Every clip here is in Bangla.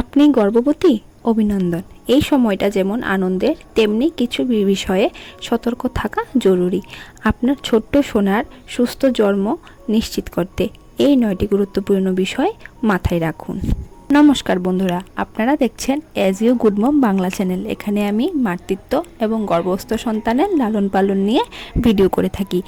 আপনি গর্ভবতী? অভিনন্দন। এই সময়টা যেমন আনন্দের, তেমনি কিছু বিষয়ে সতর্ক থাকা জরুরি। আপনার ছোট্ট সোনার সুস্থ জন্ম নিশ্চিত করতে এই 9টি গুরুত্বপূর্ণ বিষয় মাথায় রাখুন। নমস্কার বন্ধুরা, আপনারা দেখছেন as you good mom Bangla channel. এখানে আমি মাতৃত্ব এবং গর্ভস্থ সন্তানের লালন পালন নিয়ে ভিডিও করে থাকি।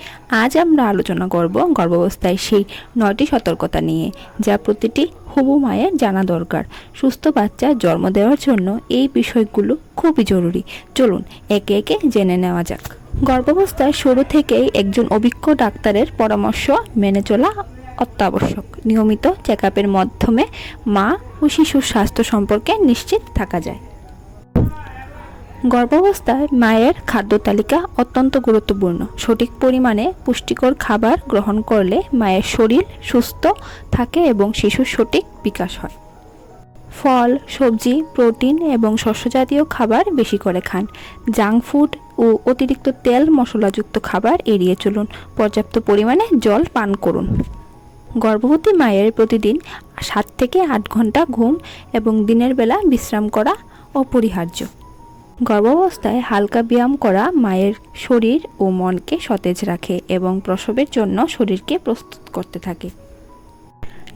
আজ আমরা আলোচনা করব গর্ভাবস্থায় সেই 9টি সতর্কতা নিয়ে, যা প্রতিটি হবু মায়ের জানা দরকার। সুস্থ বাচ্চা জন্ম দেওয়ার জন্য এই বিষয়গুলো খুবই জরুরি। চলুন একে একে জেনে নেওয়া যাক। গর্ভাবস্থার শুরু থেকেই একজন অভিজ্ঞ ডাক্তারের পরামর্শ মেনে চলা অত্যাবশ্যক। নিয়মিত চেকআপের মাধ্যমে মা ও শিশুর স্বাস্থ্য সম্পর্কে নিশ্চিত থাকা যায়। গর্ভাবস্থায় মায়ের খাদ্য তালিকা অত্যন্ত গুরুত্বপূর্ণ। সঠিক পরিমাণে পুষ্টিকর খাবার গ্রহণ করলে মায়ের শরীর সুস্থ থাকে এবং শিশুর সঠিক বিকাশ হয়। ফল, সবজি, প্রোটিন এবং শস্যজাতীয় খাবার বেশি করে খান। জাঙ্ক ফুড ও অতিরিক্ত তেল মশলাযুক্ত খাবার এড়িয়ে চলুন। পর্যাপ্ত পরিমাণে জল পান করুন। গর্ভবতী মায়ের প্রতিদিন 7 থেকে 8 ঘন্টা ঘুম এবং দিনের বেলা বিশ্রাম করা অপরিহার্য। গর্ভাবস্থায় হালকা ব্যায়াম করা মায়ের শরীর ও মনকে সতেজ রাখে এবং প্রসবের জন্য শরীরকে প্রস্তুত করতে থাকে।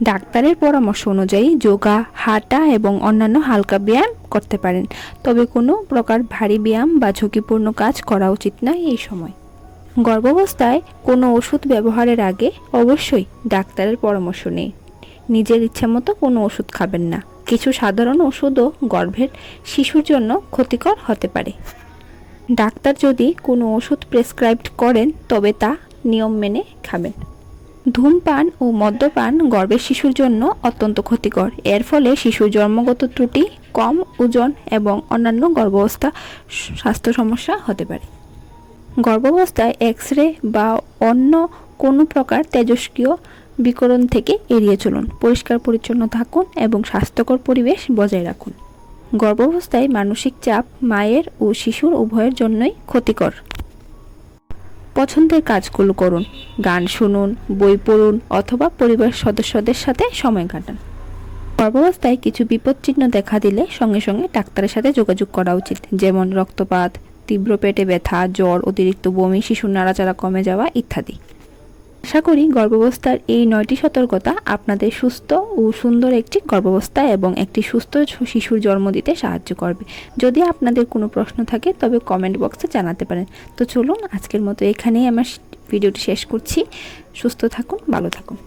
ডাক্তারের পরামর্শ অনুযায়ী যোগা, হাঁটা এবং অন্যান্য হালকা ব্যায়াম করতে পারেন, তবে কোনো প্রকার ভারী ব্যায়াম বা ঝুঁকিপূর্ণ কাজ করা উচিত নয় এই সময়। গর্ভাবস্থায় কোনো ওষুধ ব্যবহারের আগে অবশ্যই ডাক্তারের পরামর্শ নিন। নিজের ইচ্ছামতো কোনো ওষুধ খাবেন না। কিছু সাধারণ ওষুধও গর্ভের শিশুর জন্য ক্ষতিকর হতে পারে। ডাক্তার যদি কোনো ওষুধ প্রেসক্রাইব করেন তবে তা নিয়ম মেনে খাবেন। ধূমপান ও মদ্যপান গর্ভের শিশুর জন্য অত্যন্ত ক্ষতিকর। এর ফলে শিশুর জন্মগত ত্রুটি, কম ওজন এবং অন্যান্য গর্ভাবস্থা স্বাস্থ্য সমস্যা হতে পারে। গর্ভাবস্থায় এক্স-রে বা অন্য কোনো প্রকার তেজস্ক্রিয় বিকিরণ থেকে এড়িয়ে চলুন। পরিষ্কার পরিচ্ছন্ন থাকুন এবং স্বাস্থ্যকর পরিবেশ বজায় রাখুন। গর্ভাবস্থায় মানসিক চাপ মায়ের ও শিশুর উভয়ের জন্যই ক্ষতিকর। পছন্দের কাজগুলো করুন, গান শুনুন, বই পড়ুন অথবা পরিবার সদস্যদের সাথে সময় কাটান। গর্ভাবস্থায় কিছু বিপদচিহ্ন দেখা দিলে সঙ্গে সঙ্গে ডাক্তারের সাথে যোগাযোগ করা উচিত, যেমন রক্তপাত, তীব্র পেটে ব্যথা, জ্বর, অতিরিক্ত বমি, শিশুর নাড়াচাড়া কমে যাওয়া ইত্যাদি। আশা করি গর্ভাবস্থার এই 9টি সতর্কতা আপনাদের সুস্থ ও সুন্দর একটি গর্ভাবস্থা এবং একটি সুস্থ শিশুর জন্ম দিতে সাহায্য করবে। যদি আপনাদের কোনো প্রশ্ন থাকে তবে কমেন্ট বক্সে জানাতে পারেন। তো চলুন আজকের মতো এখানেই আমার ভিডিওটি শেষ করছি। সুস্থ থাকুন, ভালো থাকুন।